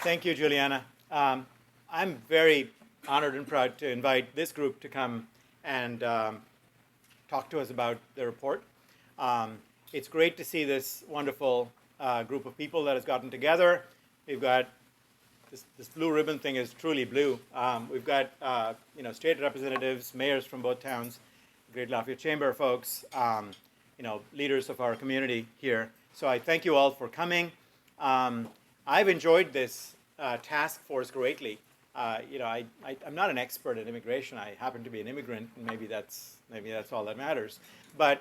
Thank you, Juliana. I'm very honored and proud to invite this group to come and talk to us about the report. It's great to see this wonderful group of people that has gotten together. We've got this blue ribbon thing is truly blue. We've got state representatives, mayors from both towns, Great Lafayette Chamber folks, leaders of our community here. So I thank you all for coming. I've enjoyed this task force greatly. I'm not an expert in immigration. I happen to be an immigrant, and maybe that's all that matters. But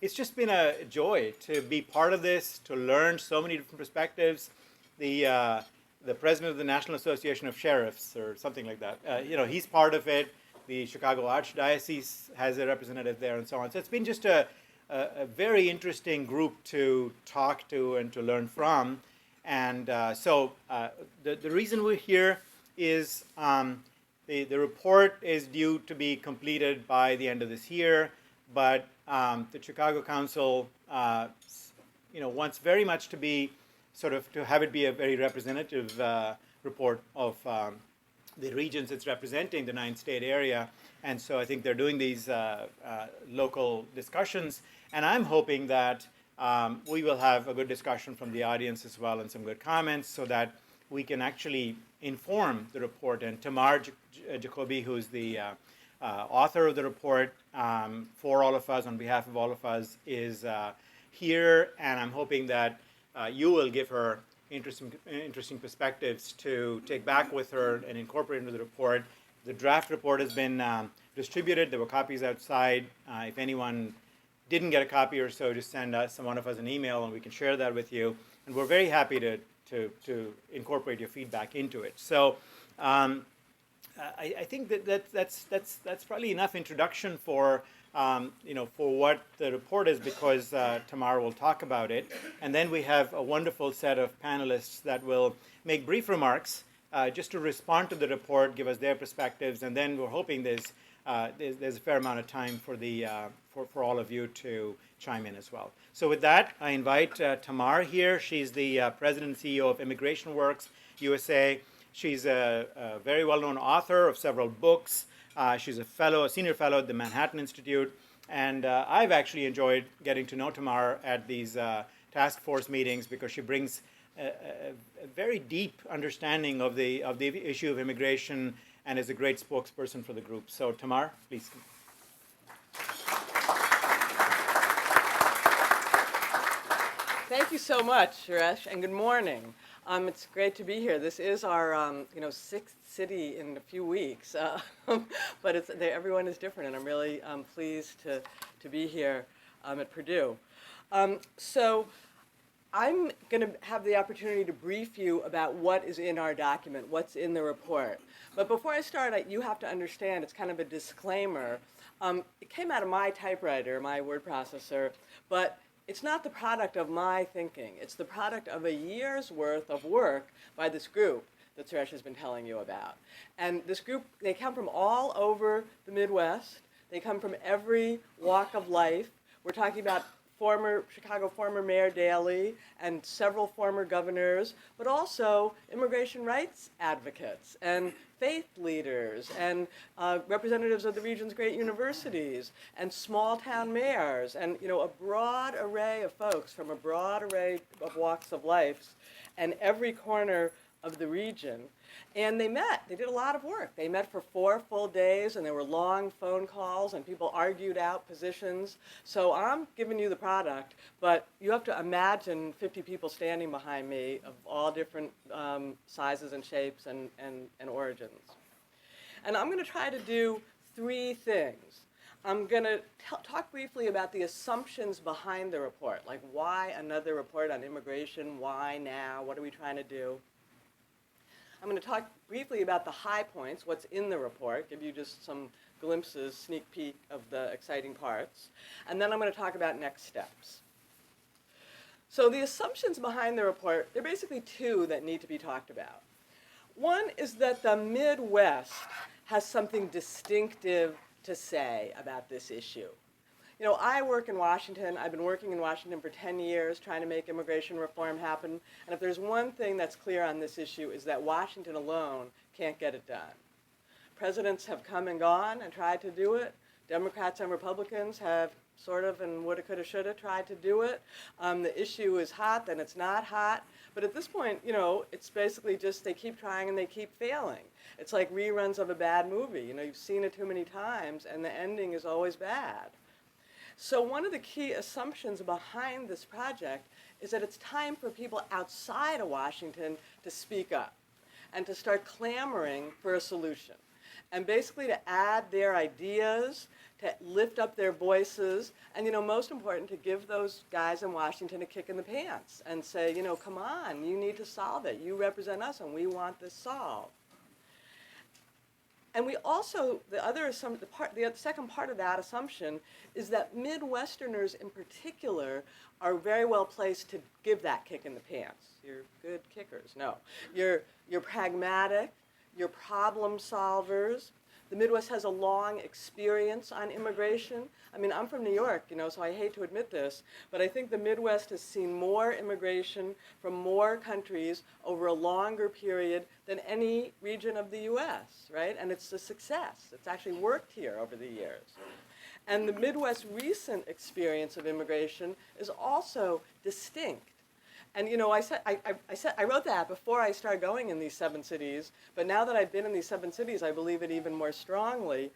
it's just been a joy to be part of this, to learn so many different perspectives. The president of the National Association of Sheriffs, or something like that, he's part of it. The Chicago Archdiocese has a representative there, and so on. So it's been just a very interesting group to talk to and to learn from. And so the reason we're here is the report is due to be completed by the end of this year, but the Chicago Council wants very much to be to have it be a very representative report of the regions it's representing, the 9-state area. And so I think they're doing these local discussions, and I'm hoping that we will have a good discussion from the audience as well and some good comments so that we can actually inform the report. And Tamar Jacoby, who's the author of the report for all of us, on behalf of all of us, is here, and I'm hoping that you will give her interesting perspectives to take back with her and incorporate into the report. The draft report has been distributed. There were copies outside. If anyone didn't get a copy or so, just send one of us an email and we can share that with you. And we're very happy to incorporate your feedback into it. So I think that's probably enough introduction for what the report is, because Tamar will talk about it. And then we have a wonderful set of panelists that will make brief remarks just to respond to the report, give us their perspectives, and then we're hoping there's a fair amount of time for all of you to chime in as well. So with that, I invite Tamar here. She's the president and CEO of Immigration Works USA. She's a very well-known author of several books. She's a senior fellow at the Manhattan Institute. And I've actually enjoyed getting to know Tamar at these task force meetings because she brings a very deep understanding of the issue of immigration and is a great spokesperson for the group. So Tamar, please. Thank you so much, Suresh, and good morning. It's great to be here. This is our sixth city in a few weeks, but everyone is different, and I'm really pleased to be here at Purdue. So I'm going to have the opportunity to brief you about what is in our document, what's in the report. But before I start, you have to understand, it's kind of a disclaimer. It came out of my typewriter, my word processor, but it's not the product of my thinking. It's the product of a year's worth of work by this group that Suresh has been telling you about. And this group, they come from all over the Midwest. They come from every walk of life. We're talking about Chicago former Mayor Daley and several former governors, but also immigration rights advocates and faith leaders and representatives of the region's great universities and small town mayors and a broad array of folks from a broad array of walks of life and every corner of the region. And they did a lot of work. They met for 4 full days, and there were long phone calls, and people argued out positions. So I'm giving you the product, but you have to imagine 50 people standing behind me of all different sizes and shapes and origins. And I'm going to try to do 3 things. I'm going to talk briefly about the assumptions behind the report, like why another report on immigration, why now, what are we trying to do? I'm going to talk briefly about the high points, what's in the report, give you just some glimpses, sneak peek of the exciting parts. And then I'm going to talk about next steps. So the assumptions behind the report, there are basically 2 that need to be talked about. One is that the Midwest has something distinctive to say about this issue. You know, I work in Washington. I've been working in Washington for 10 years trying to make immigration reform happen. And if there's one thing that's clear on this issue is that Washington alone can't get it done. Presidents have come and gone and tried to do it. Democrats and Republicans have sort of, and woulda, coulda, shoulda, tried to do it. The issue is hot, then it's not hot. But at this point, you know, it's basically just they keep trying and they keep failing. It's like reruns of a bad movie. You know, you've seen it too many times, and the ending is always bad. So one of the key assumptions behind this project is that it's time for people outside of Washington to speak up and to start clamoring for a solution, and basically to add their ideas, to lift up their voices, and, you know, most important, to give those guys in Washington a kick in the pants and say, you know, come on, you need to solve it. You represent us, and we want this solved. And we also, the second part of that assumption is that Midwesterners in particular are very well placed to give that kick in the pants. You're good kickers. No. You're pragmatic. You're problem solvers. The Midwest has a long experience on immigration. I mean, I'm from New York, you know, so I hate to admit this, but I think the Midwest has seen more immigration from more countries over a longer period than any region of the U.S., right? And it's a success. It's actually worked here over the years. And the Midwest's recent experience of immigration is also distinct. And, you know, I wrote that before I started going in these 7 cities, but now that I've been in these 7 cities, I believe it even more strongly.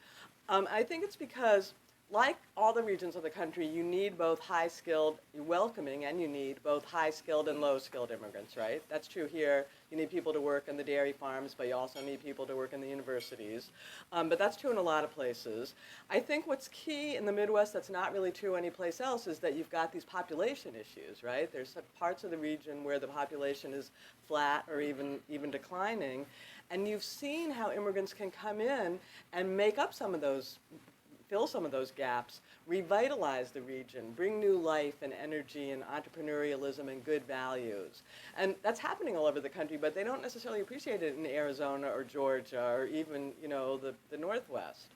I think it's because, like all the regions of the country, you need both high-skilled, welcoming, and you need both high-skilled and low-skilled immigrants, right? That's true here. You need people to work in the dairy farms, but you also need people to work in the universities. But that's true in a lot of places. I think what's key in the Midwest that's not really true anyplace else is that you've got these population issues, right? There's parts of the region where the population is flat or even declining. And you've seen how immigrants can come in and make up some of those, fill some of those gaps, revitalize the region, bring new life and energy and entrepreneurialism and good values. And that's happening all over the country, but they don't necessarily appreciate it in Arizona or Georgia or even, you know, the Northwest.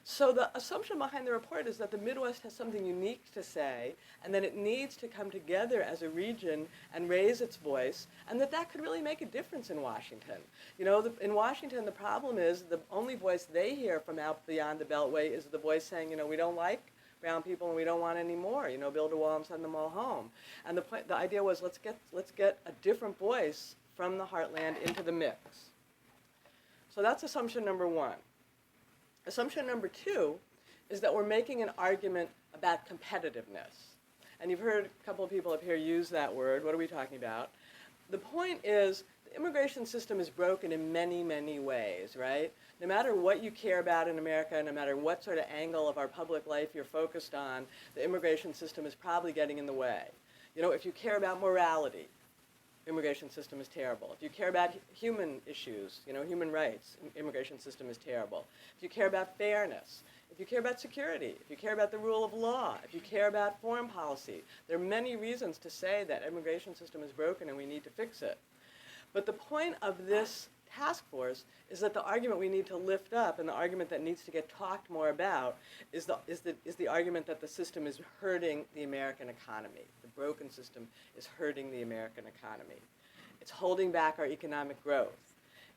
So the assumption behind the report is that the Midwest has something unique to say, and that it needs to come together as a region and raise its voice, and that could really make a difference in Washington. You know, in Washington, the problem is the only voice they hear from out beyond the Beltway is the voice saying, you know, we don't like brown people and we don't want any more. You know, build a wall and send them all home. And the idea was let's get a different voice from the heartland into the mix. So that's assumption number 1. Assumption number 2 is that we're making an argument about competitiveness. And you've heard a couple of people up here use that word. What are we talking about? The point is the immigration system is broken in many, many ways, right? No matter what you care about in America, no matter what sort of angle of our public life you're focused on, the immigration system is probably getting in the way. You know, if you care about morality, immigration system is terrible. If you care about human issues, you know, human rights, immigration system is terrible. If you care about fairness, if you care about security, if you care about the rule of law, if you care about foreign policy, there are many reasons to say that immigration system is broken and we need to fix it. But the point of this task force is that the argument we need to lift up and the argument that needs to get talked more about is the argument that the system is hurting the American economy. The broken system is hurting the American economy. It's holding back our economic growth.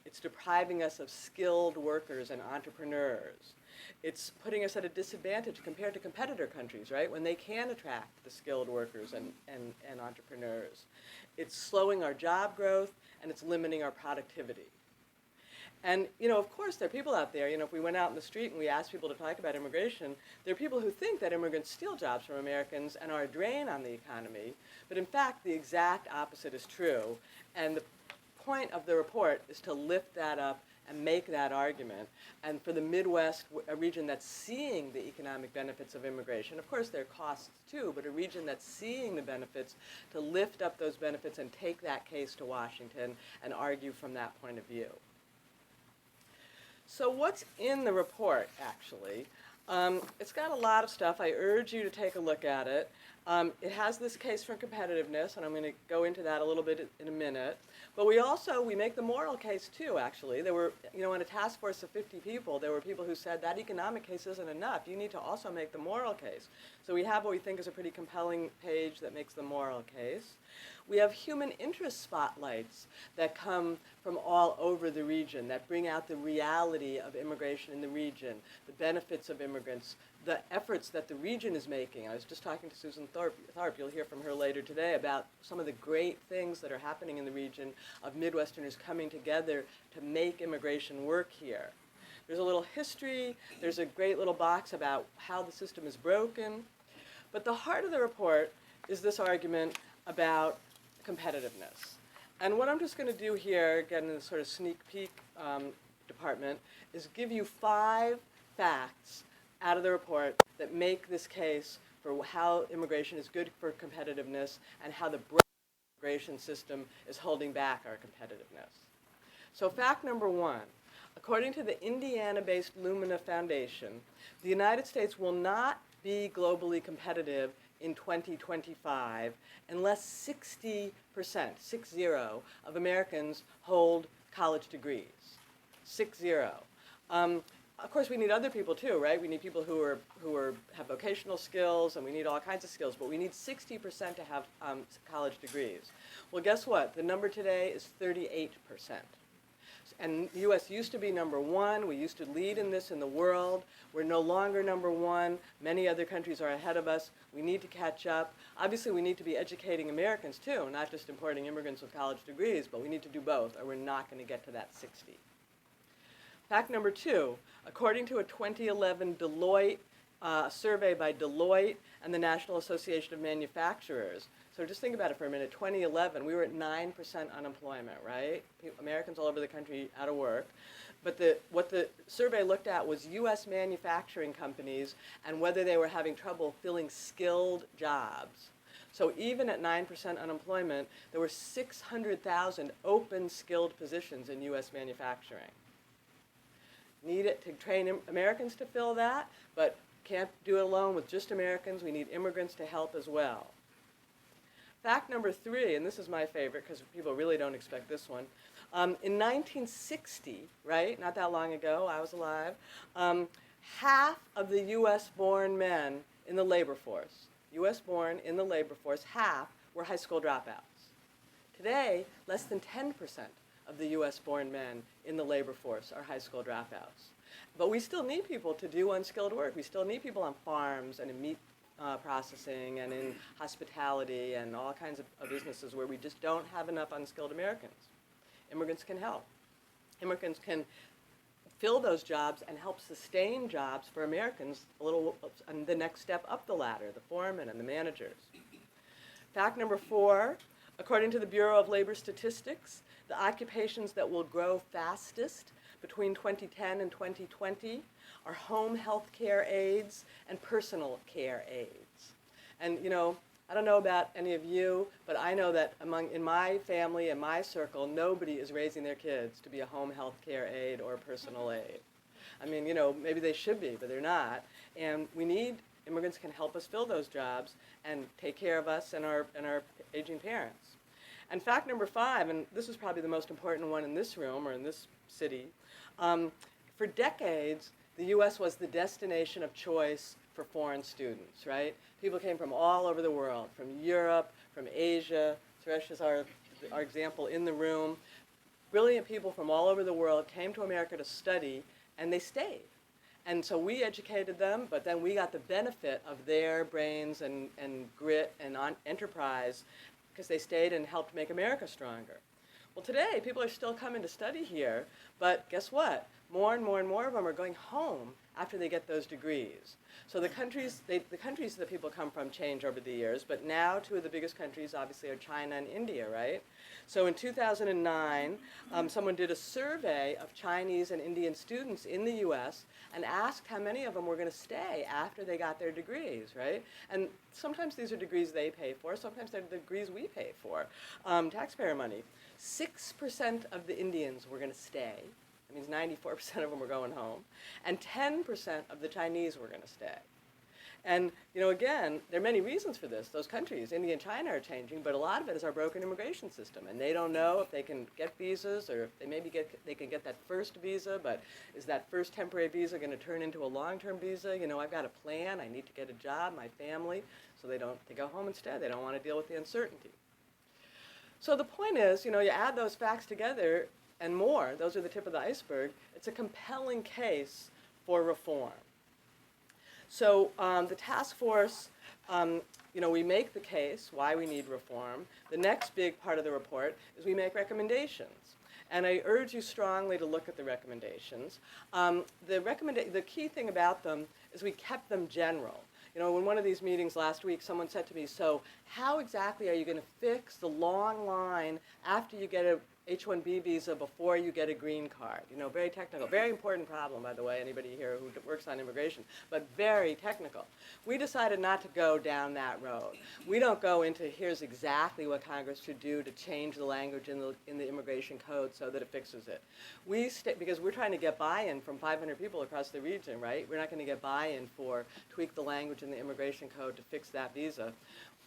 It's depriving us of skilled workers and entrepreneurs. It's putting us at a disadvantage compared to competitor countries, right, when they can attract the skilled workers and entrepreneurs. It's slowing our job growth, and it's limiting our productivity. And, you know, of course, there are people out there, you know, if we went out in the street and we asked people to talk about immigration, there are people who think that immigrants steal jobs from Americans and are a drain on the economy. But in fact, the exact opposite is true. And the point of the report is to lift that up and make that argument. And for the Midwest, a region that's seeing the economic benefits of immigration, of course there are costs too, but a region that's seeing the benefits, to lift up those benefits and take that case to Washington and argue from that point of view. So what's in the report, actually? It's got a lot of stuff. I urge you to take a look at it. It has this case for competitiveness, and I'm going to go into that a little bit in a minute. But we make the moral case too, actually. There were, in a task force of 50 people, there were people who said that economic case isn't enough. You need to also make the moral case. So we have what we think is a pretty compelling page that makes the moral case. We have human interest spotlights that come from all over the region, that bring out the reality of immigration in the region, the benefits of immigrants, the efforts that the region is making. I was just talking to Susan Thorpe. You'll hear from her later today about some of the great things that are happening in the region of Midwesterners coming together to make immigration work here. There's a little history. There's a great little box about how the system is broken. But the heart of the report is this argument about competitiveness. And what I'm just going to do here, again in the sort of sneak peek department, is give you 5 facts out of the report that make this case for how immigration is good for competitiveness and how the immigration system is holding back our competitiveness. So fact number 1, according to the Indiana-based Lumina Foundation, the United States will not be globally competitive in 2025 unless 60%, 60, of Americans hold college degrees. 60. Of course, we need other people too, right? We need people who have vocational skills, and we need all kinds of skills, but we need 60% to have college degrees. Well, guess what? The number today is 38%. And the U.S. used to be number 1. We used to lead in this in the world. We're no longer number 1. Many other countries are ahead of us. We need to catch up. Obviously, we need to be educating Americans too, not just importing immigrants with college degrees, but we need to do both, or we're not going to get to that 60. Fact number 2, according to a 2011 survey by Deloitte and the National Association of Manufacturers. So just think about it for a minute. 2011, we were at 9% unemployment, right? Americans all over the country out of work. But what the survey looked at was U.S. manufacturing companies and whether they were having trouble filling skilled jobs. So even at 9% unemployment, there were 600,000 open skilled positions in U.S. manufacturing. Need it to train Americans to fill that, but can't do it alone with just Americans. We need immigrants to help as well. Fact number 3, and this is my favorite because people really don't expect this one. In 1960, right, not that long ago, I was alive, half of the U.S.-born men in the labor force, U.S.-born in the labor force, half were high school dropouts. Today, less than 10% of the U.S.-born men in the labor force are high school dropouts. But we still need people to do unskilled work. We still need people on farms and in meat processing and in hospitality and all kinds of businesses where we just don't have enough unskilled Americans. Immigrants can help. Immigrants can fill those jobs and help sustain jobs for Americans and the next step up the ladder, the foremen and the managers. Fact number 4, according to the Bureau of Labor Statistics, the occupations that will grow fastest between 2010 and 2020 are home health care aides and personal care aides. And I don't know about any of you, but I know that in my family and my circle, nobody is raising their kids to be a home health care aide or a personal aide. I mean, maybe they should be, but they're not. And immigrants can help us fill those jobs and take care of us and our aging parents. And fact number 5, and this is probably the most important one in this room or in this city, for decades, the U.S. was the destination of choice for foreign students, right? People came from all over the world, from Europe, from Asia. Suresh is our example in the room. Brilliant people from all over the world came to America to study, and they stayed. And so we educated them, but then we got the benefit of their brains and grit and enterprise because they stayed and helped make America stronger. Well, today, people are still coming to study here, but guess what? More and more and more of them are going home after they get those degrees. So the countries that people come from change over the years, but now 2 of the biggest countries obviously are China and India, right? So in 2009, someone did a survey of Chinese and Indian students in the U.S. and asked how many of them were going to stay after they got their degrees, right? And sometimes these are degrees they pay for, sometimes they're the degrees we pay for, taxpayer money. 6% of the Indians were going to stay. That means 94% of them were going home. And 10% of the Chinese were going to stay. And, again, there are many reasons for this. Those countries, India and China, are changing, but a lot of it is our broken immigration system. And they don't know if they can get visas, or if they can get that first visa, but is that first temporary visa going to turn into a long-term visa? I've got a plan, I need to get a job, my family, so they go home instead. They don't want to deal with the uncertainty. So the point is, you add those facts together and more, those are the tip of the iceberg, it's a compelling case for reform. So the task force, we make the case why we need reform. The next big part of the report is we make recommendations. And I urge you strongly to look at the recommendations. The key thing about them is we kept them general. In one of these meetings last week, someone said to me, so how exactly are you going to fix the long line after you get a H-1B visa before you get a green card? Very technical. Very important problem, by the way, anybody here who works on immigration, but very technical. We decided not to go down that road. We don't go into here's exactly what Congress should do to change the language in the immigration code so that it fixes it. Because we're trying to get buy-in from 500 people across the region, right? We're not going to get buy-in for tweak the language in the immigration code to fix that visa.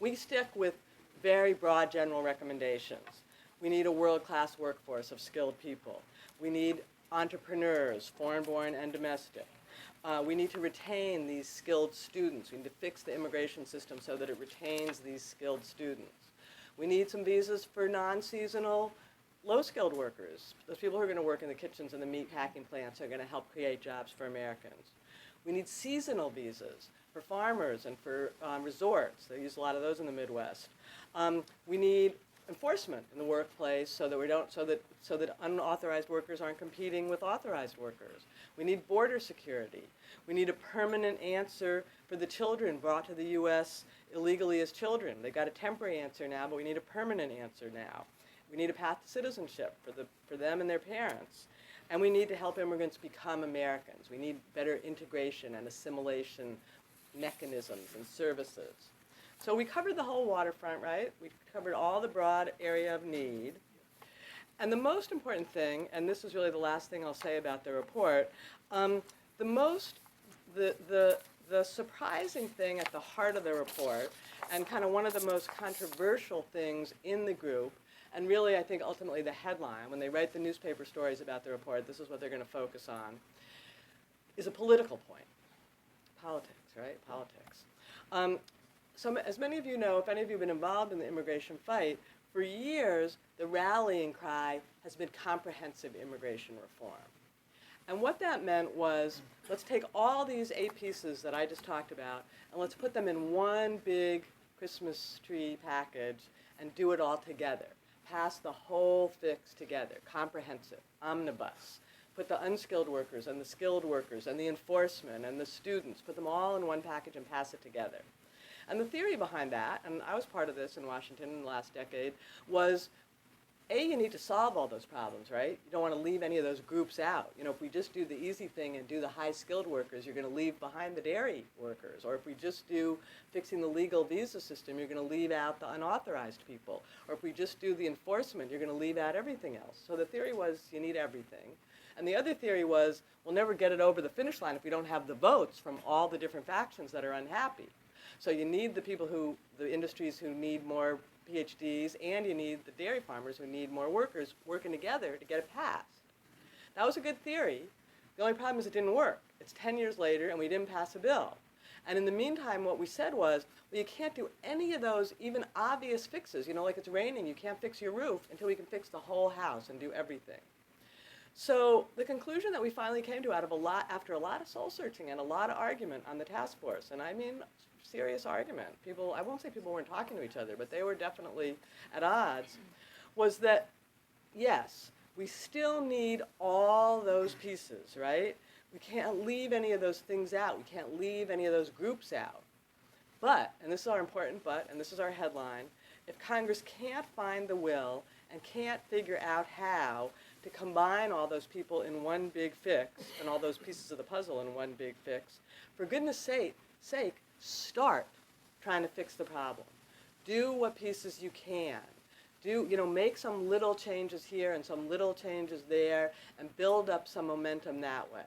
We stick with very broad general recommendations. We need a world-class workforce of skilled people. We need entrepreneurs, foreign-born and domestic. We need to retain these skilled students. We need to fix the immigration system so that it retains these skilled students. We need some visas for non-seasonal, low-skilled workers, those people who are going to work in the kitchens and the meat packing plants are going to help create jobs for Americans. We need seasonal visas for farmers and for resorts. They use a lot of those in the Midwest. We need enforcement in the workplace so that unauthorized workers aren't competing with authorized workers. We need border security. We need a permanent answer for the children brought to the U.S. illegally as children. They got a temporary answer now, but we need a permanent answer now. We need a path to citizenship for them and their parents. And we need to help immigrants become Americans. We need better integration and assimilation mechanisms and services. So we covered the whole waterfront, right? We covered all the broad area of need. And the most important thing, and this is really the last thing I'll say about the report, the surprising thing at the heart of the report, and kind of one of the most controversial things in the group, and really I think ultimately the headline, when they write the newspaper stories about the report, this is what they're going to focus on, is a political point. Politics, right? Politics. So as many of you know, if any of you have been involved in the immigration fight, for years the rallying cry has been comprehensive immigration reform. And what that meant was, let's take all these 8 pieces that I just talked about, and let's put them in one big Christmas tree package and do it all together. Pass the whole fix together, comprehensive, omnibus. Put the unskilled workers and the skilled workers and the enforcement and the students, put them all in one package and pass it together. And the theory behind that, and I was part of this in Washington in the last decade, was you need to solve all those problems, right? You don't want to leave any of those groups out. If we just do the easy thing and do the high-skilled workers, you're going to leave behind the dairy workers. Or if we just do fixing the legal visa system, you're going to leave out the unauthorized people. Or if we just do the enforcement, you're going to leave out everything else. So the theory was you need everything. And the other theory was we'll never get it over the finish line if we don't have the votes from all the different factions that are unhappy. So you need the industries who need more PhDs, and you need the dairy farmers who need more workers working together to get it passed. That was a good theory. The only problem is it didn't work. It's 10 years later, and we didn't pass a bill. And in the meantime, what we said was, well, you can't do any of those even obvious fixes. Like it's raining, you can't fix your roof until we can fix the whole house and do everything. So the conclusion that we finally came to after a lot of soul searching and a lot of argument on the task force, and I mean serious argument, I won't say people weren't talking to each other, but they were definitely at odds, was that yes, we still need all those pieces, right? We can't leave any of those things out. We can't leave any of those groups out. But, and this is our important but, and this is our headline, if Congress can't find the will and can't figure out how to combine all those people in one big fix, and all those pieces of the puzzle in one big fix, for goodness sake, start trying to fix the problem. Do what pieces you can. Make some little changes here and some little changes there and build up some momentum that way.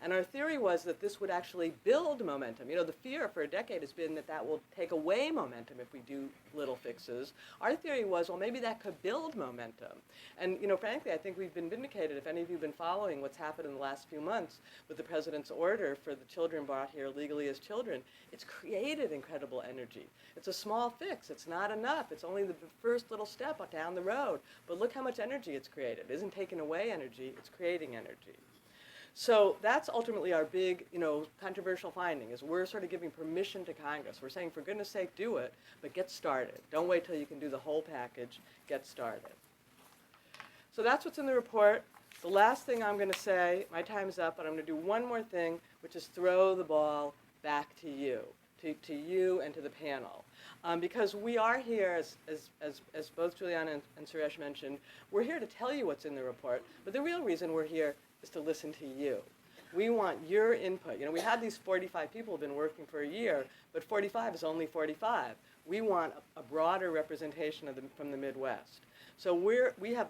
And our theory was that this would actually build momentum. You know, the fear for a decade has been that that will take away momentum if we do little fixes. Our theory was, well, maybe that could build momentum. And, you know, frankly, I think we've been vindicated. If any of you have been following what's happened in the last few months with the president's order for the children brought here legally as children, it's created incredible energy. It's a small fix. It's not enough. It's only the first little step down the road. But look how much energy it's created. It isn't taking away energy. It's creating energy. So that's ultimately our big, you know, controversial finding, is we're sort of giving permission to Congress. We're saying, for goodness sake, do it, but get started. Don't wait till you can do the whole package. Get started. So that's what's in the report. The last thing I'm going to say, my time's up, but I'm going to do one more thing, which is throw the ball back to you, to you and to the panel. Because we are here, as both Juliana and Suresh mentioned, we're here to tell you what's in the report, but the real reason we're here is to listen to you. We want your input. You know, we had these 45 people who have been working for a year, but 45 is only 45. We want a broader representation of from the Midwest. So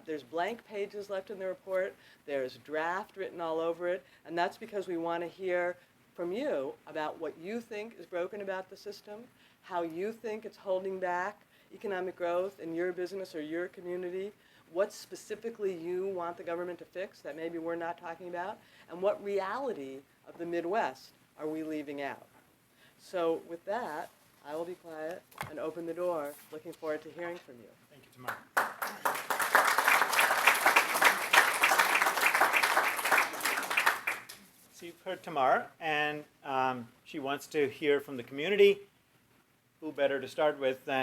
there's blank pages left in the report, there's draft written all over it, and that's because we want to hear from you about what you think is broken about the system, how you think it's holding back economic growth in your business or your community, what specifically you want the government to fix that maybe we're not talking about, and what reality of the Midwest are we leaving out. So with that, I will be quiet and open the door. Looking forward to hearing from you. Thank you, Tamar. So you've heard Tamar, and she wants to hear from the community. Who better to start with than